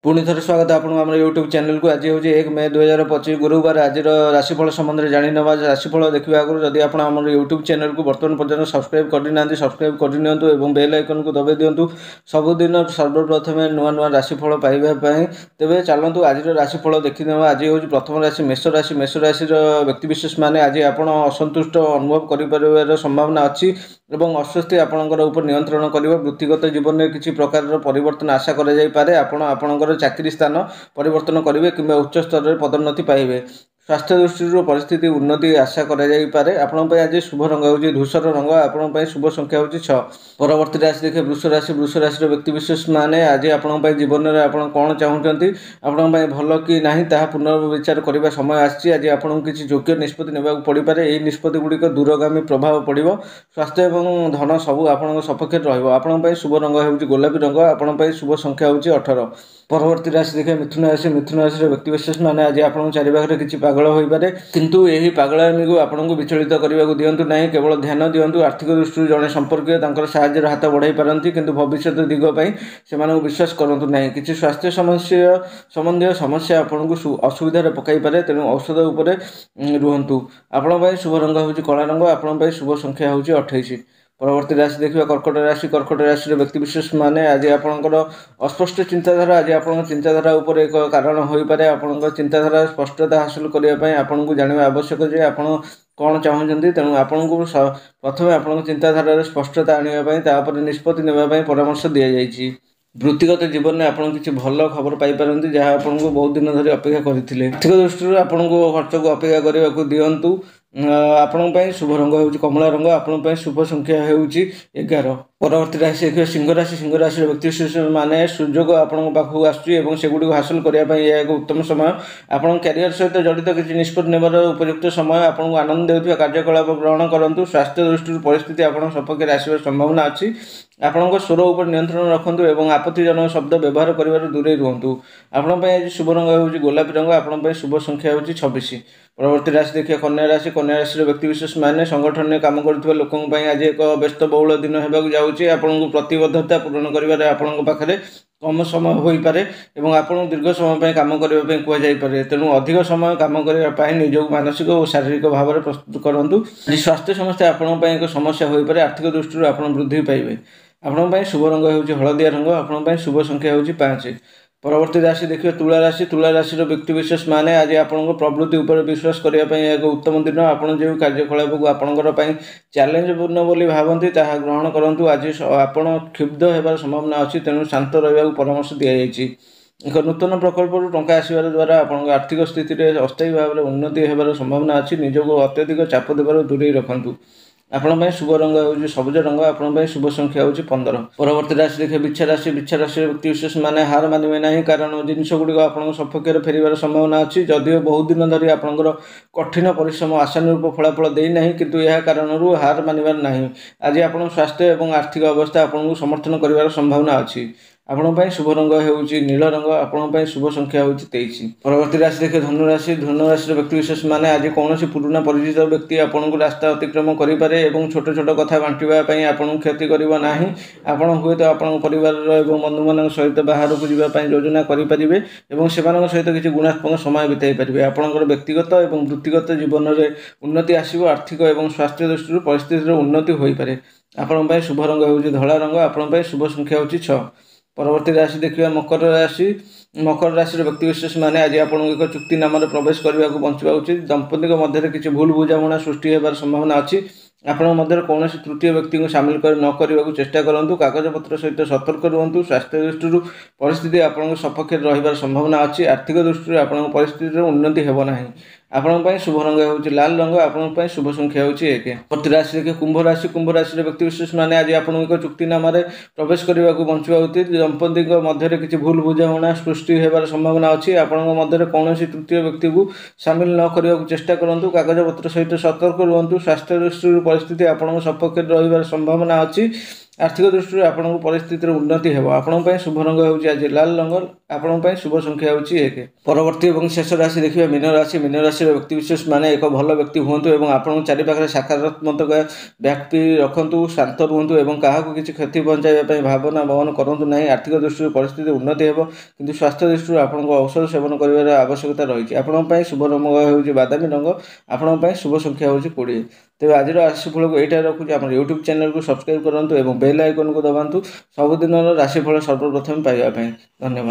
पुणी थर स्वागत आपको आम यूट्यूब चैनल को। आज हूँ 1 मे 2025 गुरुवार। आज राशिफल संबंध में जानी नवा। राशिफल देखा आगुरी जदि आप यूट्यूब चैनल को बर्तमान पर्यटन सब्सक्राइब करना सब्सक्राइब करनी और बेल आइकन को दबाई दिंतु सबुदिन सर्वप्रथम नुआ नुआ राशिफल पाइबापी। तेज चलतु आज राशिफल देखने। आज हूँ प्रथम राशि मेष राशि। मेष राशि व्यक्तिविशेष मैंने आज आप असंतुष्ट अनुभव कर संभावना अच्छी एवं अस्वस्थ आपणकर ऊपर नियंत्रण कर वृत्तिगत जीवन में किसी प्रकार परिवर्तन आशा कर आपणकर चाकरी स्थान परिवर्तन करेंगे कि उच्च स्तर में पदोन्नति पाइबे। स्वास्थ्य दृष्टि परिस्थिति उन्नति आशा करे। आपण आज शुभ रंग हूँ धूसर रंग। आपण शुभ संख्या हूँ 6। परवर्ती राशि देखिए वृष राशि। वृष राशि व्यक्तिविशेष मैंने आज आपण जीवन में आप कौन चाहते आपण भल कि ना ता पुनर्विचार करने समय आसी। आज आपको किसी योग्य निष्पत्ति नेबा पड़ पारे। यही निष्पत्ति गुड़िक दूरगामी प्रभाव पड़ो। स्वास्थ्य और धन सबू आप सपक्ष रही। शुभ रंग हूँ गोलापी रंग। आपण शुभ संख्या हूँ 18। परवर्ती राशि देखिए मिथुन राशि। मिथुन राशि व्यक्तिविशेष मैंने आज आपको चारिपाखे किसी पागल हो पारे किंतु यही पागलामी को आपको विचलित करने को दिंतु ना। केवल ध्यान दिंतु आर्थिक दृष्टि जड़े संपर्क साहाय्य हाथ बढ़ाई पारती किंतु भविष्य दिगपाई से विश्वास करूँ ना। किसी स्वास्थ्य समस्या संबंधी समस्या आपको असुविधा पकई पारे तेणु औषध उपर रुहतु। आपण शुभ रंग हूँ कला रंग। आपण शुभ संख्या हूँ 28। परवर्ती राशि देखिए कर्कट राशि। कर्कट राशि व्यक्तिविशेष मैंने आज आपंकर अस्पष्ट चिंताधारा आज आप चिंताधारा उपर एक कारण हो पारे। आपण चिंताधारा स्पष्टता हासिल करने आपको जानवा आवश्यक जे आप कौन चाहते तेणु आपको प्रथम आप चिंताधारा स्पष्टता आने निष्पत्ति नेबाई परामर्श दि जाएगी। वृत्तिगत जीवन में आपड़ किसी भल खबर पाइपारती जहाँ आपको बहुत दिन धरी अपेक्षा करते। आर्थिक दृष्टि आपको खर्च को अपेक्षा करने को दिंतु। आपण शुभ रंग हूँ कमला रंग। आपण शुभ संख्या हूँ 11। परवर्ती राशि देखिए सिंह राशि। सिंह राशि व्यक्तिविशेष मैंने सुजोग आपण पाखक आसगुड़ी हासिल करने एक उत्तम समय। आप क्यारियर सहित जड़ित किसी निष्पत्ति नेबार उपयुक्त समय। आपको आनंद देउथिबा कार्यकलाप ग्रहण करूँ। स्वास्थ्य दृष्टि परिस्थिति आप सपक्ष आसबार संभावना अच्छी। आपण स्वर उपर नियंत्रण रखुद और आपत्तिजनक शब्द व्यवहार कर दूरे रुहतु। आपण आज शुभ रंग हूँ गोलापी रंग। आपण शुभ संख्या हूँ 26। परवर्ती राशि देखिए कन्या राशि। कन्या राशि व्यक्तिविशेष मैंने संगठन में काम कर लोकों आज एक व्यस्त बहुल दिन होगा जाऊँगी। आपको प्रतिबद्धता पूरण कर कम समय हो पारे और आपको दीर्घ समय काम करने कहुपे। तेणु अधिक समय काम करने निजक मानसिक और शारीरिक भाव में प्रस्तुत करूँ। स्वास्थ्य समस्या आपण एक समस्या हो पारे। आर्थिक दृष्टि आप वृद्धि पाइबे। आपण शुभ रंग हूँ हलदिया रंग। आपण शुभ संख्या हूँ 5। परवर्ती राशि देखिए तुला राशि। तुला राशि व्यक्तिविशेष मैंने आज आपको प्रवृत्ति उपर विश्वास करने एक उत्तम दिन। आपड़ जो कार्यकलाप को आपंकर चैलेंजपूर्ण बोली भावती ताहा ग्रहण करूँ। आज आपड़ क्षुब्ध होबार संभावना अच्छी तेणु शांत रहा परामर्श दि जाएगी। एक नूतन प्रकल्प टंका आसवर द्वारा आप आर्थिक स्थिति में अस्थायी भाव में उन्नति होबार संभावना अच्छी। निजक अत्यधिक चाप देवर दूरे रखु। आपण शुभ रंग हूँ सबुज रंग। आपण शुभ संख्या हूँ 15। परवर्ती राशि देखिए बिच्छा राशि। बिच्छा राशि व्यक्तिविशेष मैंने हार मानवे ना कारण जिनस गुड़िक आप सपक्ष फेर संभावना अच्छी। जदिव बहुत दिन धरी आपंकर कठिन परिश्रम आशानुरूप फलाफल देना किंतु यह कारण हार मानवर ना। आज आप स्वास्थ्य और आर्थिक अवस्था आपको समर्थन कर संभावना अच्छी। आपण शुभ रंग हूँ नील रंग। आपण शुभ संख्या हूँ 23। परवर्ती राशि देखिए धनुराशि। धनुराशि व्यक्तिविशेष मैंने आज कौन पुराना परिचित व्यक्ति आपको रास्ता अतिक्रम करें और छोट छोट कथा बांटापी आपको क्षति करना। आप हुए तो आप परिवार और बंधु मान सहित बाहर को जावाई योजना करेंगे और से सहित किसी गुणात्मक समय बिताई पारे। आपंकर व्यक्तिगत और वृत्तिगत जीवन में उन्नति आसो। आर्थिक और स्वास्थ्य दृष्टि परिस्थिति उन्नति हो पारे। आपण शुभ रंग हूँ धला रंग। आपण शुभ संख्या हूँ 6। परवर्ती राशि देखिए मकर राशि। मकर राशि व्यक्तिविशेष मैंने आज आपको एक चुक्तिनामा प्रवेश करने को बंचा उचित। दंपति मध्य किसी भूल बुझामणा सृष्टि होबार संभावना अच्छी। आपण मध्य कौन तृतीय व्यक्ति को सामिल न करने को चेष्टा करूँ। कागजपत्र सहित सतर्क रुहतु। स्वास्थ्य दृष्टि परिस्थिति आपको सपक्ष रही संभावना अच्छी। आर्थिक दृष्टि आप परिस्थिति उन्नति होना। आपण शुभ रंग हूँ लाल रंग। आपण शुभ संख्या हूँ 1। प्रति राशि देखिए कुंभ राशि। कुंभ राशि व्यक्तिविशेष मैंने आज आपको एक चुक्तिनामा प्रवेश करने को बंचा उचित। दंपति मध्य किसी भूल बुझामणा सृष्टि होबार संभावना अच्छी। आपण मध्य कौन तृतीय व्यक्ति को सामिल न करने को चेष्टा करूँ। कागजपत्र सहित सतर्क रुहतु। स्वास्थ्य दृष्टि परिस्थिति आपको सपक्ष रही संभावना अच्छी। आर्थिक दृष्टि आपको परिस्थिति उन्नति हो। आपण शुभ रंग हूँ आज लाल रंग। ଆପଣଙ୍କ ପାଇଁ ଶୁଭ ସଂଖ୍ୟା ହେଉଛି 1। ପରବର୍ତ୍ତୀ ଏବଂ ଶେଷ ରାଶି ଦେଖିବା ମୀନ ରାଶି। ମୀନ ରାଶିର ବ୍ୟକ୍ତିବିଶେଷ ମାନେ ଏକ ଭଲ ବ୍ୟକ୍ତି ହୁଅନ୍ତୁ ଏବଂ ଆପଣଙ୍କ ଚାରିପାଖରେ ସକାରାତ୍ମକ ବ୍ୟକ୍ତି ରଖନ୍ତୁ, ଶାନ୍ତ ରୁହନ୍ତୁ ଏବଂ କାହାକୁ କିଛି କ୍ଷତି ପହଞ୍ଚାଇବା ପାଇଁ ଭାବନା ବହନ କରନ୍ତୁ ନାହିଁ। ଆର୍ଥିକ ଦୃଷ୍ଟିରୁ ପରିସ୍ଥିତି ଉନ୍ନତି ହେବ, କିନ୍ତୁ ସ୍ୱାସ୍ଥ୍ୟ ଦୃଷ୍ଟିରୁ ଆପଣଙ୍କ ଔଷଧ ସେବନ କରିବାର ଆବଶ୍ୟକତା ରହିଛି। ଆପଣଙ୍କ ପାଇଁ ଶୁଭ ରଙ୍ଗ ହେଉଛି ବାଦାମୀ ରଙ୍ଗ। ଆପଣଙ୍କ ପାଇଁ ଶୁଭ ସଂଖ୍ୟା ହେଉଛି 20। ତେବେ ଆଜିର ରାଶିଫଳକୁ ଏଇଟା ରଖୁଛି। ଆମର ୟୁଟ୍ୟୁବ୍ ଚ୍ୟାନେଲକୁ ସବସ୍କ୍ରାଇବ୍ କରନ୍ତୁ ଏବଂ ବେଲ୍ ଆଇକନ୍କୁ ଦବାନ୍ତୁ ସବୁଦିନର ରାଶିଫଳ ସର୍ବପ୍ରଥମେ ପାଇବା ପାଇଁ। ଧନ୍ୟବାଦ।